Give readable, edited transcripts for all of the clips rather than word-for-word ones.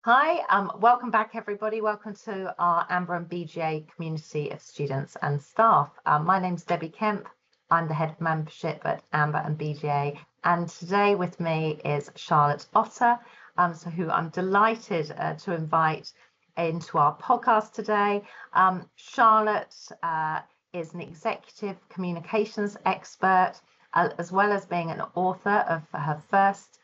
Hi, welcome back everybody. Welcome to our Amber and BGA community of students and staff. My name's Debbie Kemp. I'm the head of membership at Amber and BGA. And today with me is Charlotte Otter, who I'm delighted to invite into our podcast today. Charlotte is an executive communications expert, as well as being an author of her first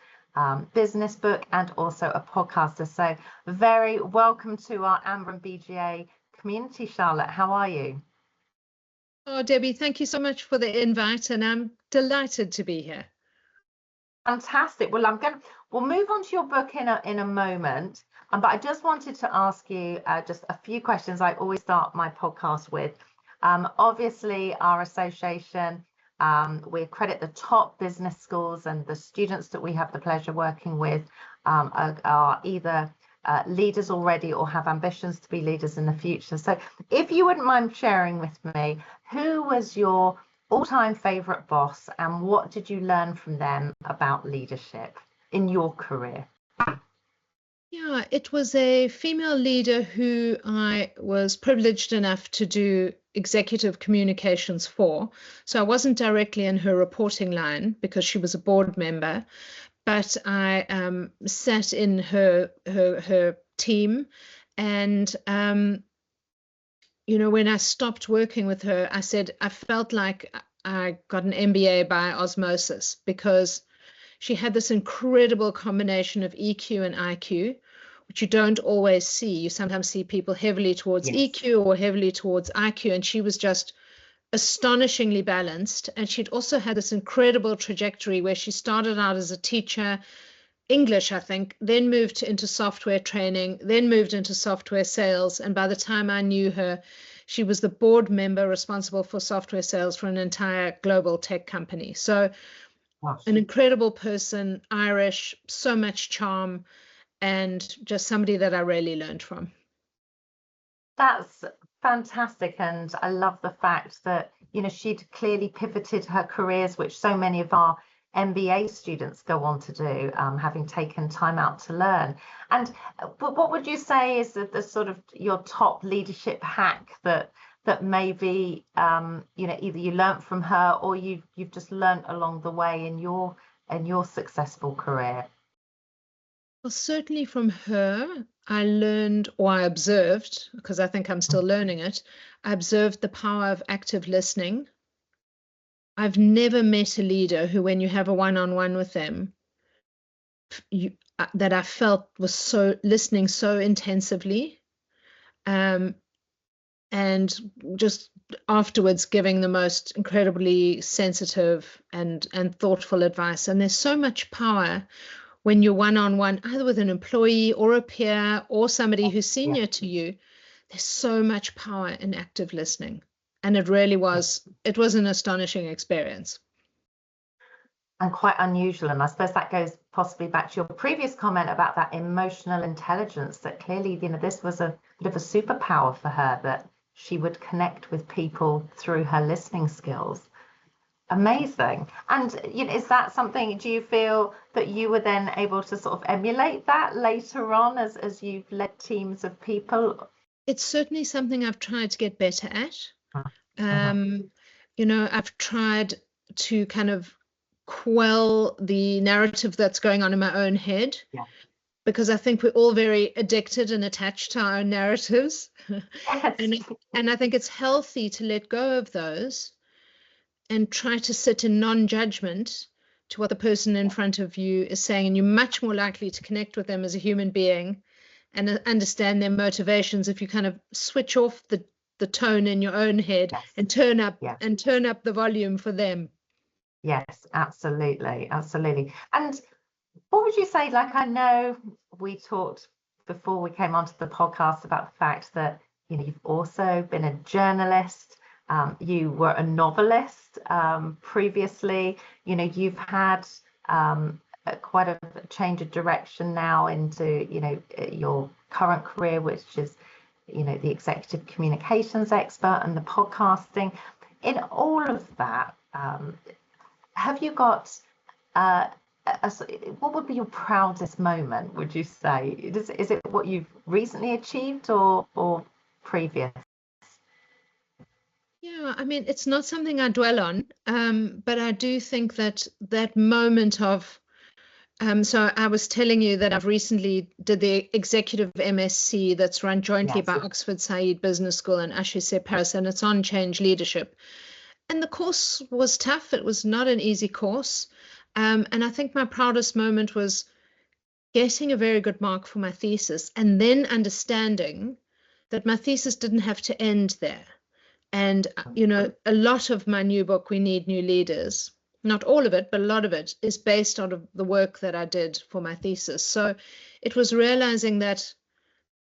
business book and also a podcaster. So very welcome to our Amber and BGA community, Charlotte. How are you? Oh, Debbie, thank you so much for the invite, and I'm delighted to be here. Fantastic. Well, we'll move on to your book in a moment, but I just wanted to ask you just a few questions I always start my podcast with. Obviously, our association, we accredit the top business schools, and the students that we have the pleasure working with are either leaders already or have ambitions to be leaders in the future. So if you wouldn't mind sharing with me, who was your all-time favorite boss and what did you learn from them about leadership in your career? Yeah, it was a female leader who I was privileged enough to do executive communications for. So I wasn't directly in her reporting line because she was a board member, but I sat in her team. And when I stopped working with her, I said I felt like I got an MBA by osmosis, because she had this incredible combination of EQ and IQ, which you don't always see. You sometimes see people heavily towards EQ or heavily towards IQ, and she was just astonishingly balanced. And she'd also had this incredible trajectory where she started out as a teacher, English, I think, then moved into software training, then moved into software sales. And by the time I knew her, she was the board member responsible for software sales for an entire global tech company. So an incredible person, Irish, so much charm, and just somebody that I really learned from. That's fantastic. And I love the fact that, she'd clearly pivoted her careers, which so many of our MBA students go on to do, having taken time out to learn. And but what would you say is the sort of your top leadership hack that maybe either you learned from her or you've just learned along the way in your successful career? Well, certainly from her, I learned, or I observed, because I think I'm still learning it, I observed the power of active listening. I've never met a leader who, when you have a one-on-one with them, that I felt was so listening so intensively, and just afterwards giving the most incredibly sensitive and thoughtful advice. And there's so much power when you're one-on-one, either with an employee or a peer or somebody who's senior to you. There's so much power in active listening. And it really was, it was an astonishing experience. And quite unusual. And I suppose that goes possibly back to your previous comment about that emotional intelligence, that clearly, this was a bit of a superpower for her, that she would connect with people through her listening skills. Amazing. And is that something, do you feel that you were then able to sort of emulate that later on as you've led teams of people? It's certainly something I've tried to get better at. I've tried to kind of quell the narrative that's going on in my own head, because I think we're all very addicted and attached to our own narratives. And I think it's healthy to let go of those and try to sit in non-judgment to what the person in front of you is saying. And you're much more likely to connect with them as a human being and understand their motivations if you kind of switch off the tone in your own head and turn up the volume for them. Yes, absolutely. And what would you say, like, I know we talked before we came onto the podcast about the fact that, you've also been a journalist, you were a novelist previously, you've had quite a change of direction now into, your current career, which is, the executive communications expert and the podcasting. In all of that, have you got what would be your proudest moment, would you say? Is it what you've recently achieved or previous? Yeah, I mean, it's not something I dwell on, but I do think that that moment of, so I was telling you that I've recently did the executive MSc that's run jointly by Oxford Said Business School and HEC Paris, and it's on change leadership. And the course was tough. It was not an easy course. And I think my proudest moment was getting a very good mark for my thesis and then understanding that my thesis didn't have to end there. And, you know, a lot of my new book, We Need New Leaders, not all of it, but a lot of it is based on the work that I did for my thesis. So it was realizing that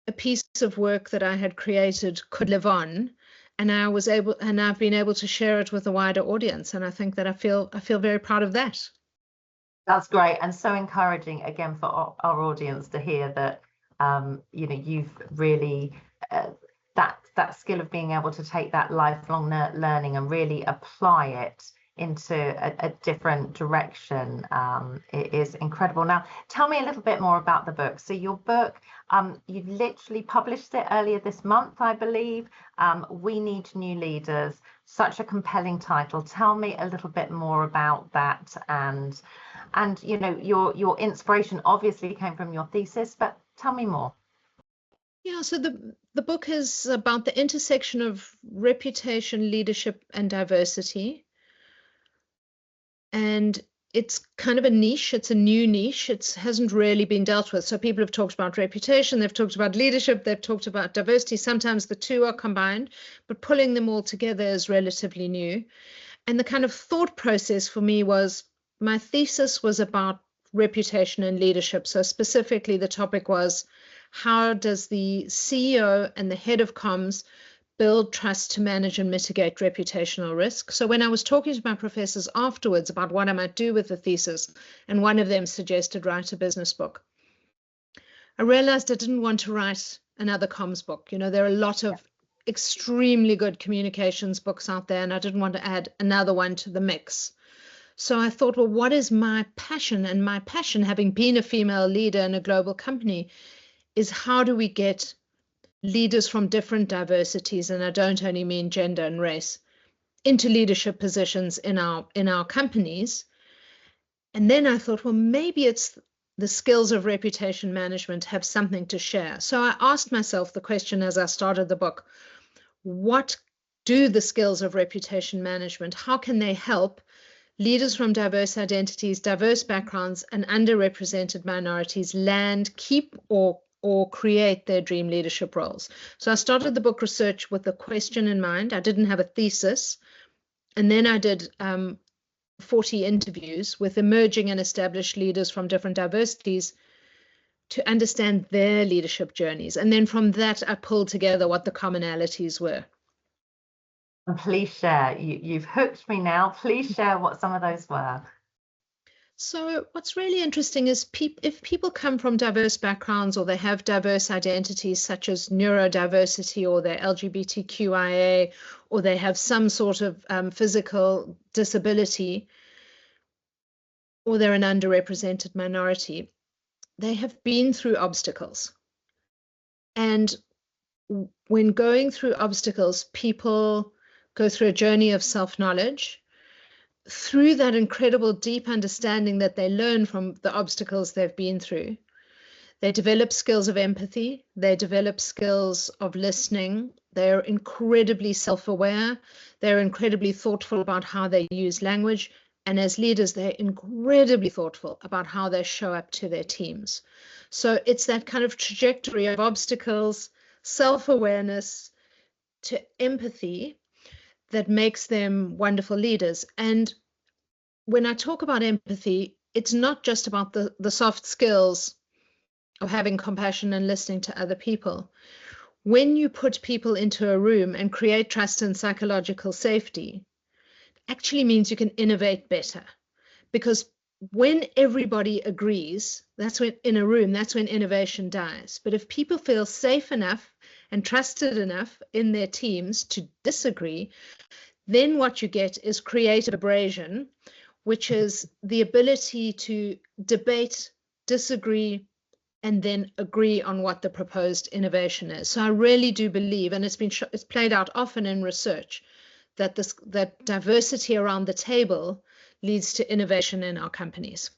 a piece of work that I had created could live on, and I've been able to share it with a wider audience. And I think that I feel very proud of that. That's great, and so encouraging again for our audience to hear that you know, you've really that skill of being able to take that lifelong learning and really apply it into a different direction. It is incredible. Now, tell me a little bit more about the book. So your book, you've literally published it earlier this month, I believe. We Need New Leaders, such a compelling title. Tell me a little bit more about that, and you know, your inspiration obviously came from your thesis, but tell me more. Yeah, so the book is about the intersection of reputation, leadership, and diversity. And it's kind of a niche. It's a new niche. It hasn't really been dealt with. So people have talked about reputation, they've talked about leadership, they've talked about diversity. Sometimes the two are combined, but pulling them all together is relatively new. And the kind of thought process for me was, my thesis was about reputation and leadership. So specifically, the topic was, how does the CEO and the head of comms build trust to manage and mitigate reputational risk? So when I was talking to my professors afterwards about what I might do with the thesis, and one of them suggested write a business book, I realized I didn't want to write another comms book. You know, there are a lot of extremely good communications books out there, and I didn't want to add another one to the mix. So I thought, well, what is my passion? And my passion, having been a female leader in a global company, is how do we get leaders from different diversities, and I don't only mean gender and race, into leadership positions in our companies. And then I thought, well, maybe it's the skills of reputation management have something to share. So I asked myself the question as I started the book, what do the skills of reputation management, how can they help leaders from diverse identities, diverse backgrounds, and underrepresented minorities land, keep, or create their dream leadership roles? So I started the book research with a question in mind. I didn't have a thesis. And then I did 40 interviews with emerging and established leaders from different diversities to understand their leadership journeys. And then from that, I pulled together what the commonalities were. And please share. You've hooked me now. Please share what some of those were. So what's really interesting is if people come from diverse backgrounds, or they have diverse identities such as neurodiversity, or they're LGBTQIA, or they have some sort of physical disability, or they're an underrepresented minority, they have been through obstacles. And when going through obstacles, people go through a journey of self-knowledge. Through that incredible deep understanding that they learn from the obstacles they've been through, they develop skills of empathy, they develop skills of listening, they're incredibly self-aware, they're incredibly thoughtful about how they use language, and as leaders, they're incredibly thoughtful about how they show up to their teams. So it's that kind of trajectory of obstacles, self-awareness to empathy that makes them wonderful leaders. And when I talk about empathy, it's not just about the soft skills of having compassion and listening to other people. When you put people into a room and create trust and psychological safety, it actually means you can innovate better. Because when everybody agrees, that's when in a room, that's when innovation dies. But if people feel safe enough and trusted enough in their teams to disagree, then what you get is creative abrasion, which is the ability to debate, disagree, and then agree on what the proposed innovation is. So I really do believe, and it's played out often in research, that diversity around the table leads to innovation in our companies.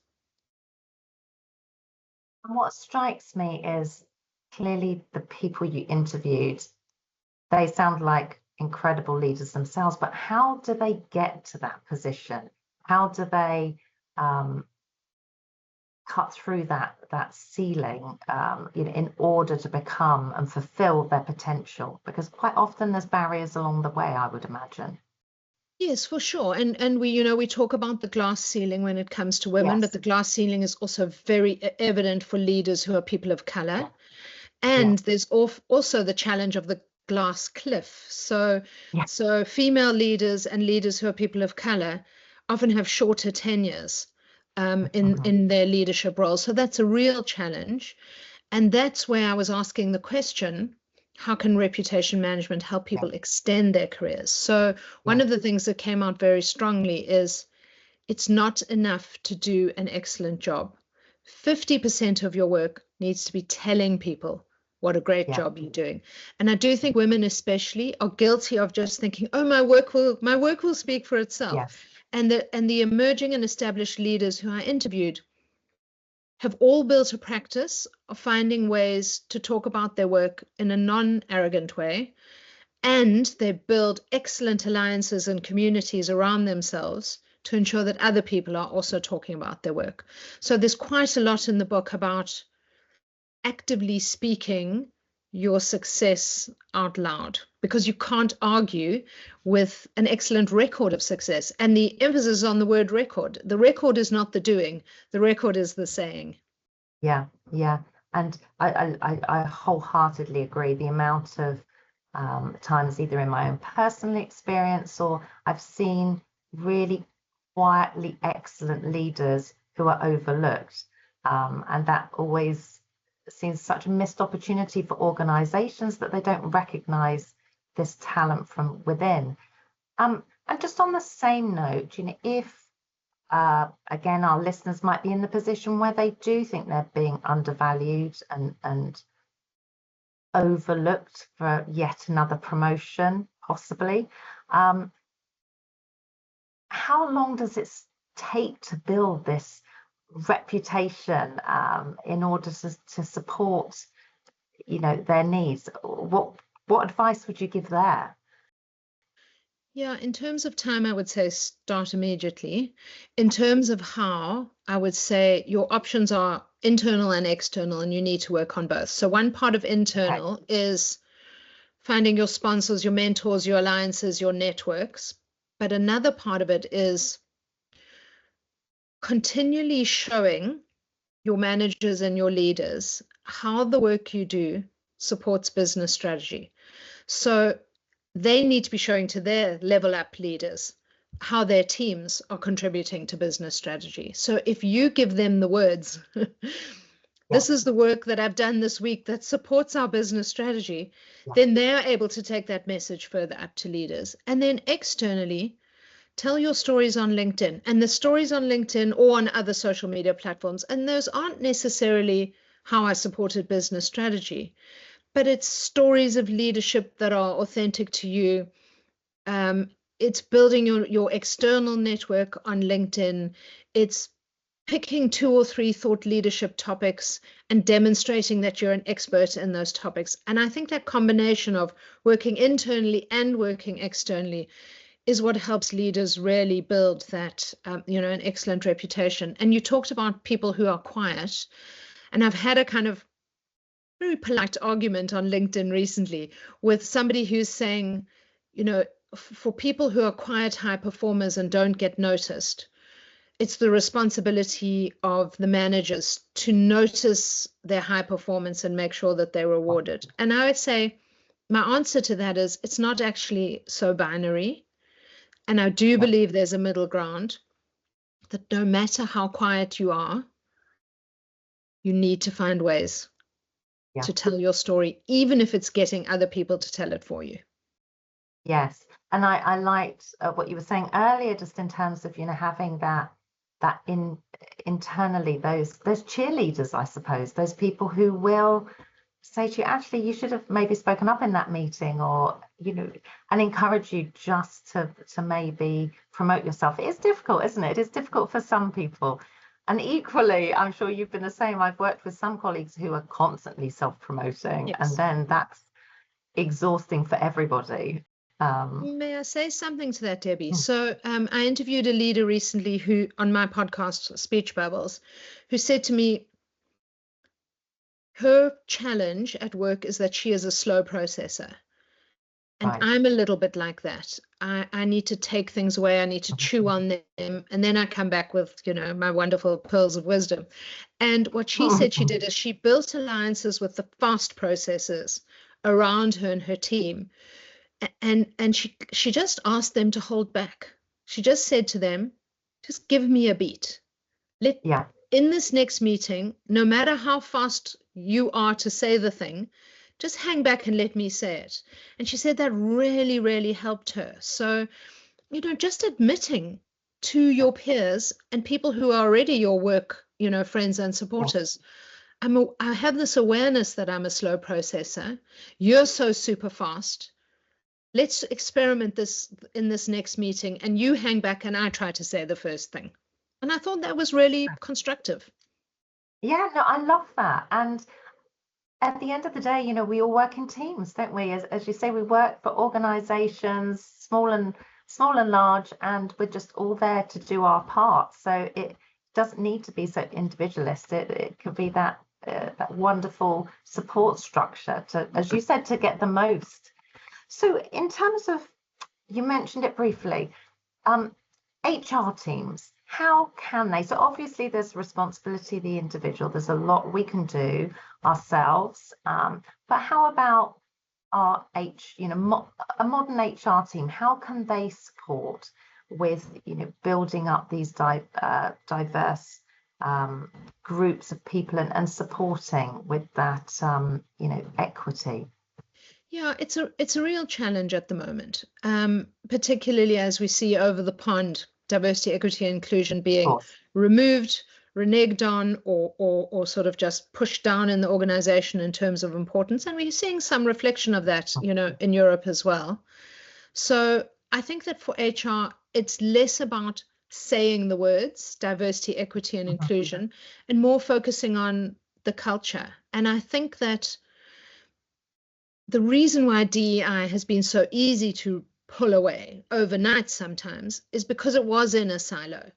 And what strikes me is clearly the people you interviewed, they sound like incredible leaders themselves, but how do they get to that position? How do they cut through that ceiling in order to become and fulfill their potential? Because quite often there's barriers along the way, I would imagine. Yes, for sure. And we talk about the glass ceiling when it comes to women, but the glass ceiling is also very evident for leaders who are people of color. And there's also the challenge of the glass cliff. So female leaders and leaders who are people of color often have shorter tenures in their leadership roles. So that's a real challenge. And that's where I was asking the question, how can reputation management help people extend their careers? So one of the things that came out very strongly is it's not enough to do an excellent job. 50% of your work needs to be telling people what a great job you're doing. And I do think women especially are guilty of just thinking, oh, my work will speak for itself. Yes. And the emerging and established leaders who I interviewed have all built a practice of finding ways to talk about their work in a non-arrogant way. And they build excellent alliances and communities around themselves to ensure that other people are also talking about their work. So there's quite a lot in the book about actively speaking your success out loud, because you can't argue with an excellent record of success. And the emphasis is on the word record. The record is not the doing, the record is the saying. Yeah. And I wholeheartedly agree. The amount of times, either in my own personal experience or I've seen really quietly excellent leaders who are overlooked. And that always seems such a missed opportunity for organizations that they don't recognize this talent from within. And just on the same note, if again, our listeners might be in the position where they do think they're being undervalued and overlooked for yet another promotion, possibly. How long does it take to build this reputation in order to support, their needs? What advice would you give there? Yeah, in terms of time, I would say start immediately. In terms of how, I would say your options are internal and external, and you need to work on both. So one part of internal is finding your sponsors, your mentors, your alliances, your networks. But another part of it is continually showing your managers and your leaders how the work you do supports business strategy. So they need to be showing to their level up leaders how their teams are contributing to business strategy. So if you give them the words, this is the work that I've done this week that supports our business strategy, then they're able to take that message further up to leaders. And then externally, tell your stories on LinkedIn, and the stories on LinkedIn or on other social media platforms. And those aren't necessarily how I supported business strategy, but it's stories of leadership that are authentic to you. It's building your external network on LinkedIn. It's picking 2 or 3 thought leadership topics and demonstrating that you're an expert in those topics. And I think that combination of working internally and working externally is what helps leaders really build that, an excellent reputation. And you talked about people who are quiet. And I've had a kind of very polite argument on LinkedIn recently with somebody who's saying, for people who are quiet high performers and don't get noticed, it's the responsibility of the managers to notice their high performance and make sure that they're rewarded. And I would say my answer to that is it's not actually so binary. And I do believe there's a middle ground, that no matter how quiet you are, you need to find ways to tell your story, even if it's getting other people to tell it for you. Yes. And I liked what you were saying earlier, just in terms of, having that that internally, those cheerleaders, I suppose, those people who will say to you, actually, you should have maybe spoken up in that meeting, or, and encourage you just to maybe promote yourself. It is difficult, isn't it? It's difficult for some people. And equally, I'm sure you've been the same. I've worked with some colleagues who are constantly self-promoting, Yes. and then that's exhausting for everybody. May I say something to that, Debbie? So I interviewed a leader recently who, on my podcast, Speech Bubbles, who said to me, her challenge at work is that she is a slow processor. And Right. I'm a little bit like that. I need to take things away. I need to chew on them. And then I come back with, my wonderful pearls of wisdom. And what she said she did is she built alliances with the fast processors around her and her team. And she just asked them to hold back. She just said to them, just give me a beat. In this next meeting, no matter how fast you are to say the thing, just hang back and let me say it. And she said that really, really helped her. So, just admitting to your peers and people who are already your work, friends and supporters, I have this awareness that I'm a slow processor. You're so super fast. Let's experiment this in this next meeting, and you hang back and I try to say the first thing. And I thought that was really constructive. Yeah, no, I love that. And at the end of the day, we all work in teams, don't we? As you say, we work for organizations, small and large, and we're just all there to do our part. So it doesn't need to be so individualist. It could be that wonderful support structure to, as you said, to get the most. So in terms of, you mentioned it briefly, HR teams, how can they? So obviously there's responsibility of the individual. There's a lot we can do ourselves. But how about our a modern HR team? How can they support with, building up these diverse groups of people and supporting with that, equity? Yeah, it's a real challenge at the moment, particularly as we see over the pond diversity, equity, and inclusion being removed, reneged on, or sort of just pushed down in the organization in terms of importance. And we're seeing some reflection of that, in Europe as well. So I think that for HR, it's less about saying the words diversity, equity, and inclusion, and more focusing on the culture. And I think that the reason why DEI has been so easy to pull away overnight sometimes is because it was in a silo.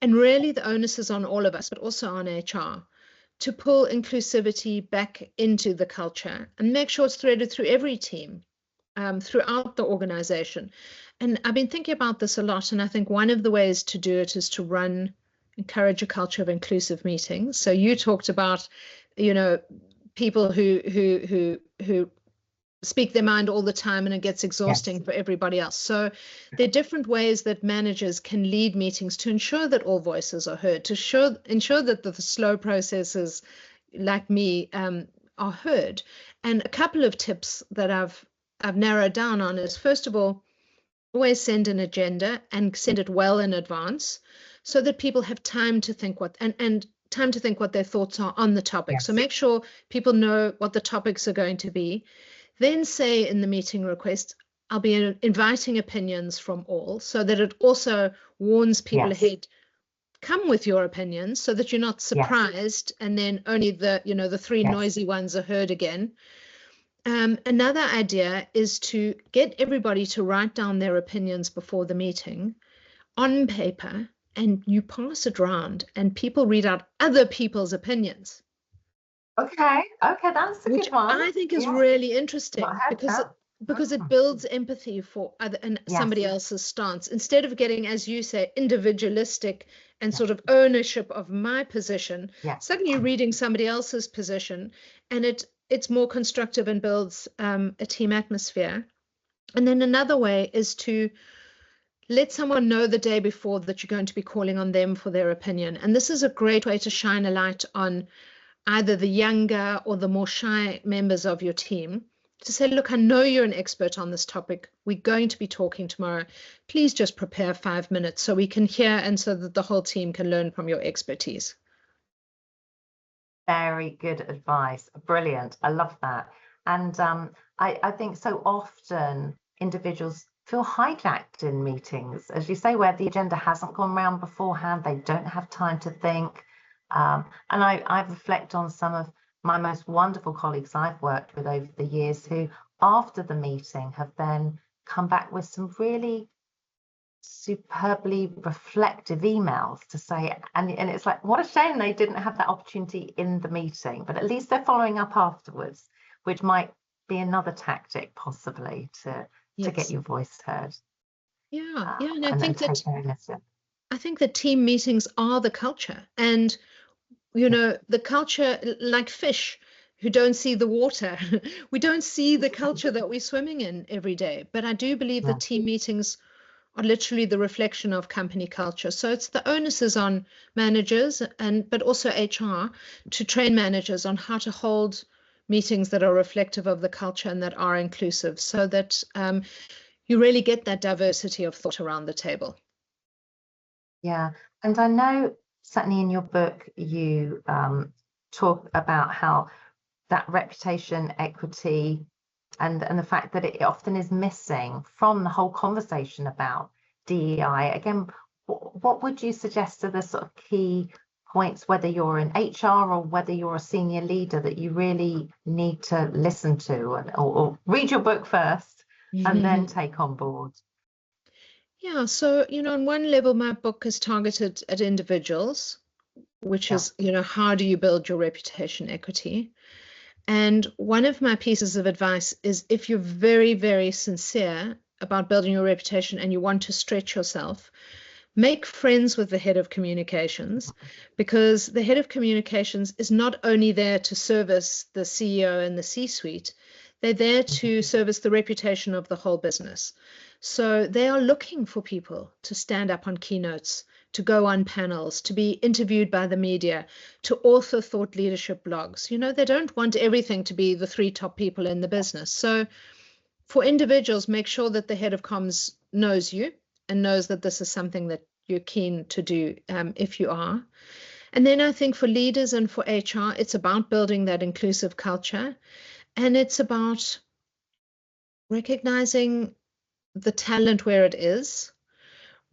And really the onus is on all of us, but also on HR, to pull inclusivity back into the culture and make sure it's threaded through every team, throughout the organization. And I've been thinking about this a lot, and I think one of the ways to do it is to encourage a culture of inclusive meetings. So you talked about, people who speak their mind all the time, and it gets exhausting for everybody else. So there are different ways that managers can lead meetings to ensure that all voices are heard, to ensure that the slow processes like me are heard. And a couple of tips that I've narrowed down on is, first of all, always send an agenda and send it well in advance so that people have time to think what their thoughts are on the topic. So make sure people know what the topics are going to be. Then say in the meeting request, I'll be inviting opinions from all, so that it also warns people ahead, come with your opinions so that you're not surprised and then only the three noisy ones are heard again. Another idea is to get everybody to write down their opinions before the meeting on paper, and you pass it around and people read out other people's opinions. Okay, that's a good one. I think is really interesting because it builds empathy for somebody else's stance, instead of getting, as you say, individualistic and sort of ownership of my position. Suddenly you're reading somebody else's position, and it's more constructive and builds a team atmosphere. And then another way is to let someone know the day before that you're going to be calling on them for their opinion. And this is a great way to shine a light on either the younger or the more shy members of your team, to say, look, I know you're an expert on this topic. We're going to be talking tomorrow. Please just prepare 5 minutes so we can hear and so that the whole team can learn from your expertise. Very good advice. Brilliant. I love that. And I think so often individuals feel hijacked in meetings, as you say, where the agenda hasn't gone round beforehand. They don't have time to think. And I reflect on some of my most wonderful colleagues I've worked with over the years who, after the meeting, have then come back with some really superbly reflective emails to say, and it's like, what a shame they didn't have that opportunity in the meeting, but at least they're following up afterwards, which might be another tactic possibly to get your voice heard. Yeah, and I think that team meetings are the culture, and the culture, like fish who don't see the water. We don't see the culture that we're swimming in every day. But I do believe that team meetings are literally the reflection of company culture. So it's the onus is on managers but also HR to train managers on how to hold meetings that are reflective of the culture and that are inclusive, so that you really get that diversity of thought around the table. Yeah, and I know certainly in your book you talk about how that reputation equity and the fact that it often is missing from the whole conversation about DEI. Again, what would you suggest are the sort of key points, whether you're in HR or whether you're a senior leader, that you really need to listen to or read your book first and then take on board? Yeah, so, on one level, my book is targeted at individuals, which is, how do you build your reputation equity? And one of my pieces of advice is, if you're very, very sincere about building your reputation and you want to stretch yourself, make friends with the head of communications, because the head of communications is not only there to service the CEO and the C-suite, they're there to service the reputation of the whole business. So they are looking for people to stand up on keynotes, to go on panels, to be interviewed by the media, to author thought leadership blogs. They don't want everything to be the 3 top people in the business. So for individuals, make sure that the head of comms knows you and knows that this is something that you're keen to do, if you are. And then I think for leaders and for HR, it's about building that inclusive culture. And it's about recognizing the talent where it is,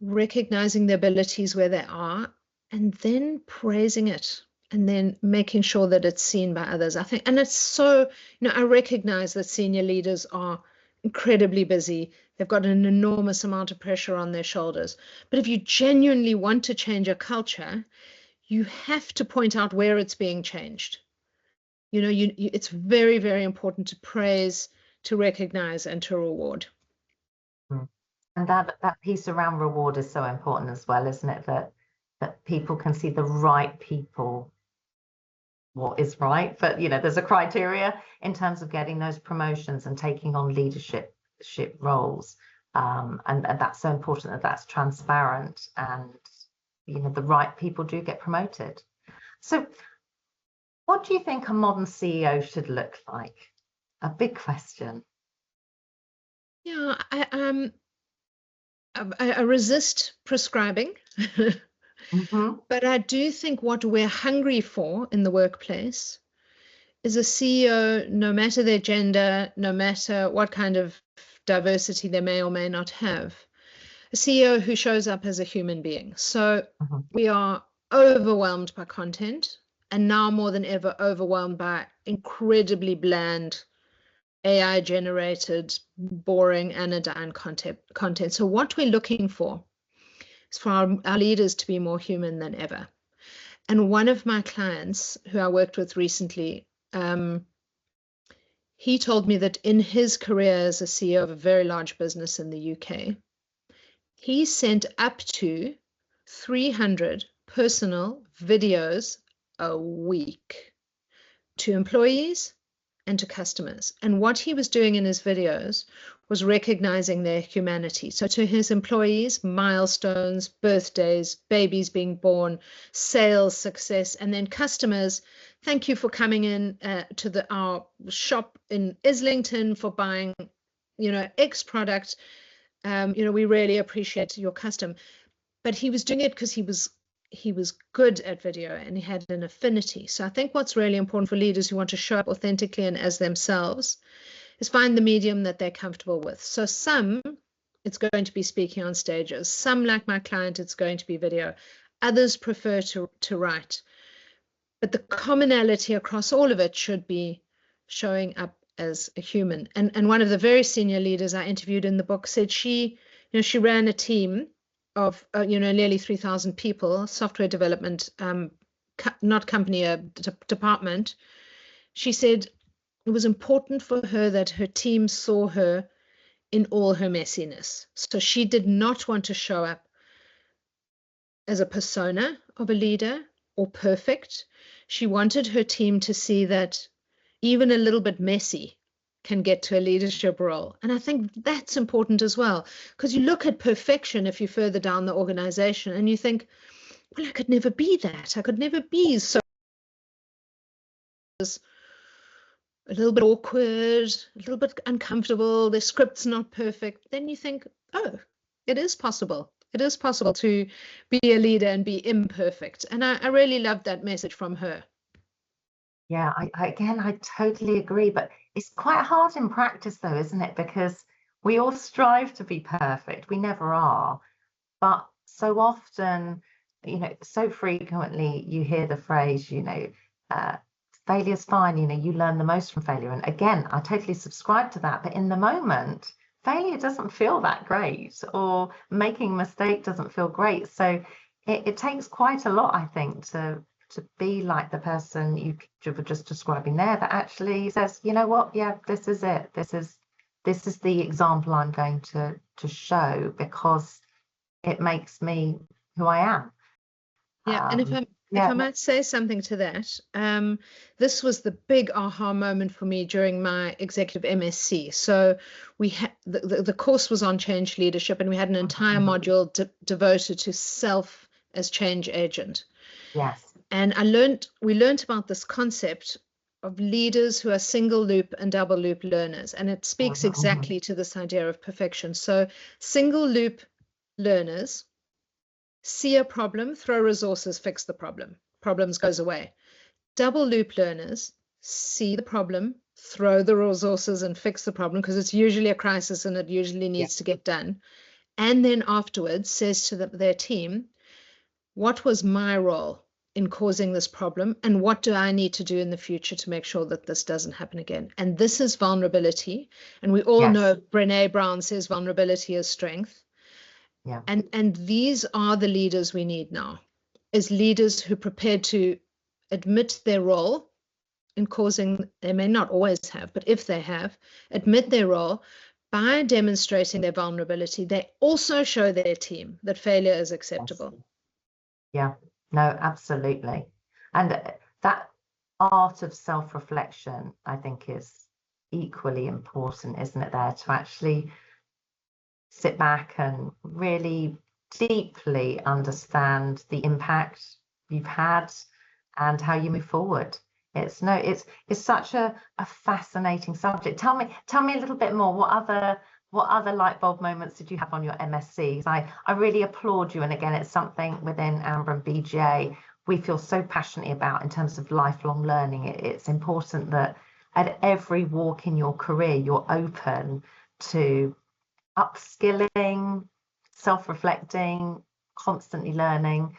recognizing the abilities where they are, and then praising it, and then making sure that it's seen by others. I think, and it's so, I recognize that senior leaders are incredibly busy. They've got an enormous amount of pressure on their shoulders. But if you genuinely want to change a culture, you have to point out where it's being changed. It's very, very important to praise, to recognize, and to reward. And that piece around reward is so important as well, isn't it? That people can see the right people, what is right, but there's a criteria in terms of getting those promotions and taking on leadership roles, and that's so important that that's transparent, and the right people do get promoted. So what do you think a modern CEO should look like? A big question. Yeah, I resist prescribing, but I do think what we're hungry for in the workplace is a CEO, no matter their gender, no matter what kind of diversity they may or may not have, a CEO who shows up as a human being. So we are overwhelmed by content, and now more than ever overwhelmed by incredibly bland, AI-generated, boring, anodyne content. So what we're looking for is for our leaders to be more human than ever. And one of my clients who I worked with recently, he told me that in his career as a CEO of a very large business in the UK, he sent up to 300 personal videos a week to employees and to customers. And what he was doing in his videos was recognizing their humanity. So to his employees, milestones, birthdays, babies being born, sales success, and then customers, thank you for coming in to our shop in Islington for buying, X product. We really appreciate your custom. But he was doing it because he was good at video and he had an affinity. So I think what's really important for leaders who want to show up authentically and as themselves is find the medium that they're comfortable with. So some, it's going to be speaking on stages. Some, like my client, it's going to be video. Others prefer to write. But the commonality across all of it should be showing up as a human. And one of the very senior leaders I interviewed in the book said she ran a team of nearly 3,000 people, software development, not company, a department. She said it was important for her that her team saw her in all her messiness. So she did not want to show up as a persona of a leader or perfect. She wanted her team to see that even a little bit messy can get to a leadership role. And I think that's important as well, because you look at perfection if you're further down the organization and you think, well, I could never be that. I could never be so a little bit awkward, a little bit uncomfortable, the script's not perfect. Then you think, oh, it is possible. It is possible to be a leader and be imperfect. And I really loved that message from her. Yeah, I totally agree. But it's quite hard in practice, though, isn't it? Because we all strive to be perfect. We never are. But so often, so frequently you hear the phrase, failure's fine. You learn the most from failure. And again, I totally subscribe to that. But in the moment, failure doesn't feel that great, or making a mistake doesn't feel great. So it takes quite a lot, I think, to be like the person you were just describing there, that actually says, you know what, yeah, this is it. This is the example I'm going to show, because it makes me who I am. Yeah, and if I might say something to that, this was the big aha moment for me during my executive MSc. So we had the course was on change leadership, and we had an entire module devoted to self as change agent. Yes. And we learned about this concept of leaders who are single loop and double loop learners. And it speaks exactly to this idea of perfection. So single loop learners see a problem, throw resources, fix the problem. Problems goes away. Double loop learners see the problem, throw the resources and fix the problem, because it's usually a crisis and it usually needs to get done. And then afterwards says to their team, what was my role in causing this problem, and what do I need to do in the future to make sure that this doesn't happen again? And this is vulnerability. And we all know Brené Brown says vulnerability is strength. Yeah. And these are the leaders we need now, is leaders who are prepared to admit their role in causing, they may not always have, but if they have, admit their role by demonstrating their vulnerability. They also show their team that failure is acceptable. Yeah, no, absolutely. And that art of self-reflection, I think, is equally important, isn't it, there, to actually sit back and really deeply understand the impact you've had and how you move forward. It's such a fascinating subject. Tell me a little bit more. What other light bulb moments did you have on your MSCs? I really applaud you. And again, it's something within Amber and BGA we feel so passionately about in terms of lifelong learning. It's important that at every walk in your career, you're open to upskilling, self-reflecting, constantly learning.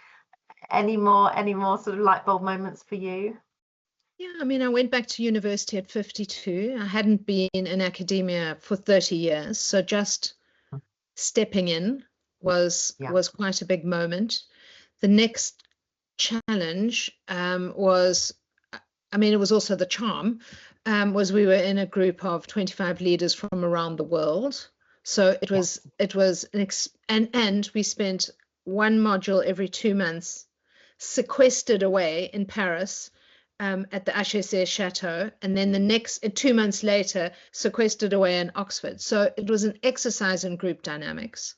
Any more sort of light bulb moments for you? Yeah, I mean, I went back to university at 52. I hadn't been in academia for 30 years. So just stepping in was quite a big moment. The next challenge was, I mean, it was also the charm, was we were in a group of 25 leaders from around the world. So it was and we spent one module every 2 months sequestered away in Paris, at the HSS Chateau, and then the next 2 months later sequestered away in Oxford. So it was an exercise in group dynamics.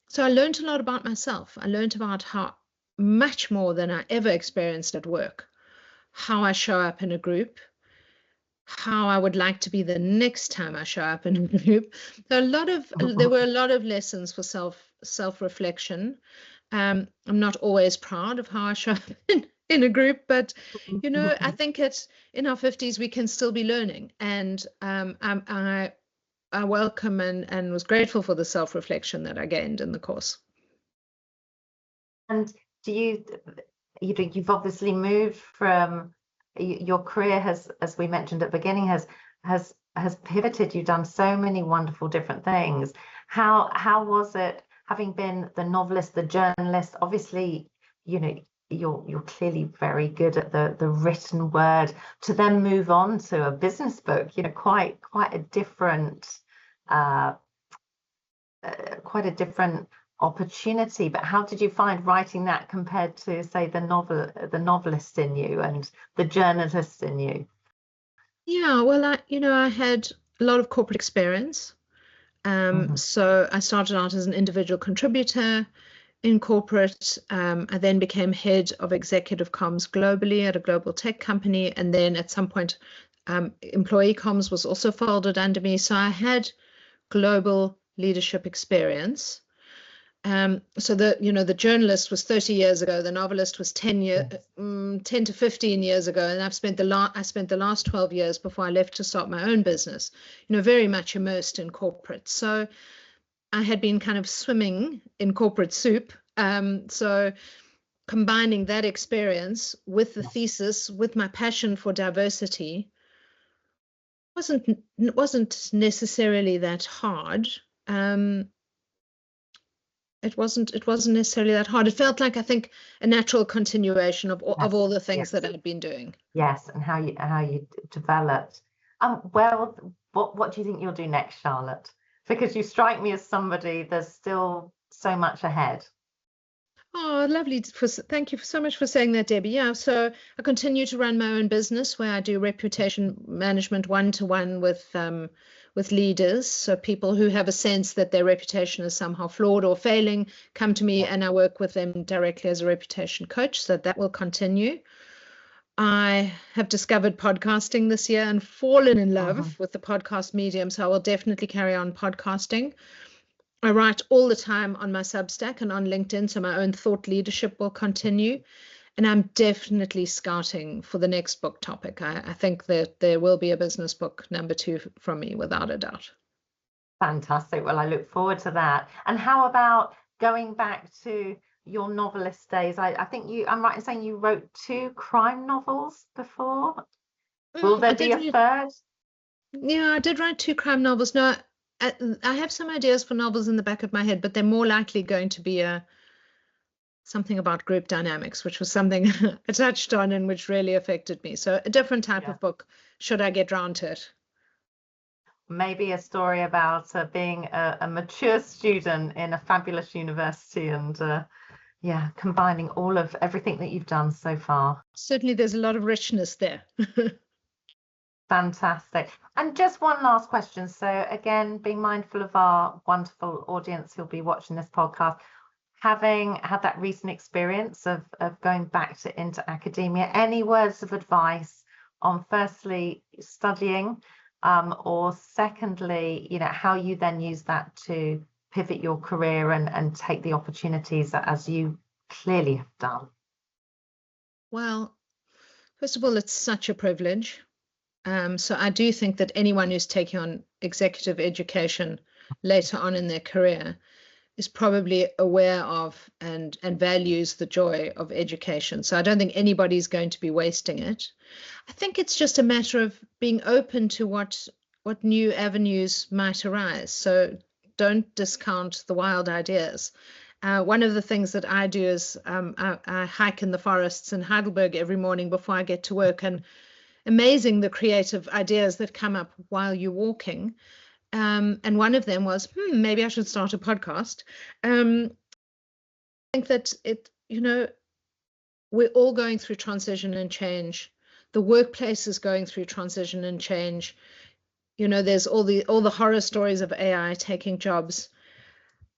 So I learned a lot about myself. I learned about how much more than I ever experienced at work, how I show up in a group, how I would like to be the next time I show up in a group. There were a lot of lessons for self-reflection. I'm not always proud of how I show up in a group, but I think in our 50s we can still be learning, and I welcome and was grateful for the self-reflection that I gained in the course. And you've obviously moved from, your career has, as we mentioned at the beginning, has pivoted. You've done so many wonderful different things. How was it, having been the novelist, the journalist? Obviously, you're clearly very good at the written word, to then move on to a business book, quite a different opportunity. But how did you find writing that compared to, say, the novelist in you and the journalist in you? Yeah, well, I had a lot of corporate experience. So I started out as an individual contributor in corporate. I then became head of executive comms globally at a global tech company. And then at some point, employee comms was also folded under me. So I had global leadership experience. So the journalist was 30 years ago, the novelist was 10 to 15 years ago, and I spent the last 12 years before I left to start my own business, very much immersed in corporate. So I had been kind of swimming in corporate soup. So combining that experience with the thesis, with my passion for diversity, wasn't necessarily that hard. It wasn't necessarily that hard. It felt like, I think, a natural continuation of all the things that I'd been doing. Yes, and how you developed. Well, what do you think you'll do next, Charlotte? Because you strike me as somebody, there's still so much ahead. Oh, lovely. Thank you so much for saying that, Debbie. Yeah, so I continue to run my own business where I do reputation management one-to-one with leaders. So people who have a sense that their reputation is somehow flawed or failing come to me, and I work with them directly as a reputation coach. So that will continue. I have discovered podcasting this year and fallen in love with the podcast medium. So I will definitely carry on podcasting. I write all the time on my Substack and on LinkedIn, so my own thought leadership will continue. And I'm definitely scouting for the next book topic. I think that there will be a business book number 2 from me, without a doubt. Fantastic. Well, I look forward to that. And how about going back to your novelist days? I think I'm right in saying you wrote 2 crime novels before. Will there be a third? Yeah, I did write 2 crime novels. No, I have some ideas for novels in the back of my head, but they're more likely going to be something about group dynamics, which was something I touched on and which really affected me. So a different type of book, should I get round to it. Maybe a story about being a mature student in a fabulous university and combining all of everything that you've done so far. Certainly there's a lot of richness there. Fantastic. And just one last question. So again, being mindful of our wonderful audience who'll be watching this podcast, having had that recent experience of going back into academia, any words of advice on firstly studying, or secondly, how you then use that to pivot your career and take the opportunities as you clearly have done? Well, first of all, it's such a privilege. So I do think that anyone who's taking on executive education later on in their career is probably aware of and values the joy of education. So I don't think anybody's going to be wasting it. I think it's just a matter of being open to what new avenues might arise. So don't discount the wild ideas. One of the things that I do is I hike in the forests in Heidelberg every morning before I get to work, and amazing the creative ideas that come up while you're walking. And one of them was, maybe I should start a podcast. I think that we're all going through transition and change. the workplace is going through transition and change. You know, there's all the horror stories of AI taking jobs.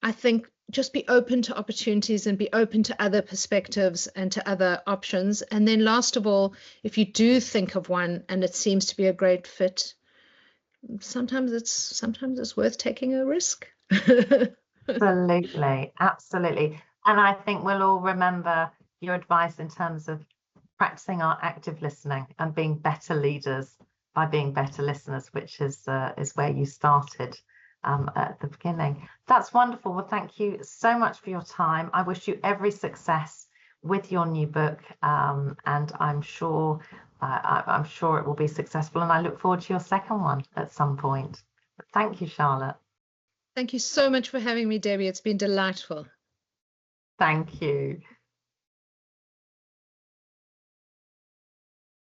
I think just be open to opportunities and be open to other perspectives and to other options. And then last of all, if you do think of one and it seems to be a great fit, sometimes it's worth taking a risk. Absolutely, absolutely. And I think we'll all remember your advice in terms of practicing our active listening and being better leaders by being better listeners, which is where you started at the beginning. That's wonderful. Well, thank you so much for your time. I wish you every success with your new book, and I'm sure it will be successful. And I look forward to your second one at some point. But thank you, Charlotte. Thank you so much for having me, Debbie. It's been delightful. Thank you.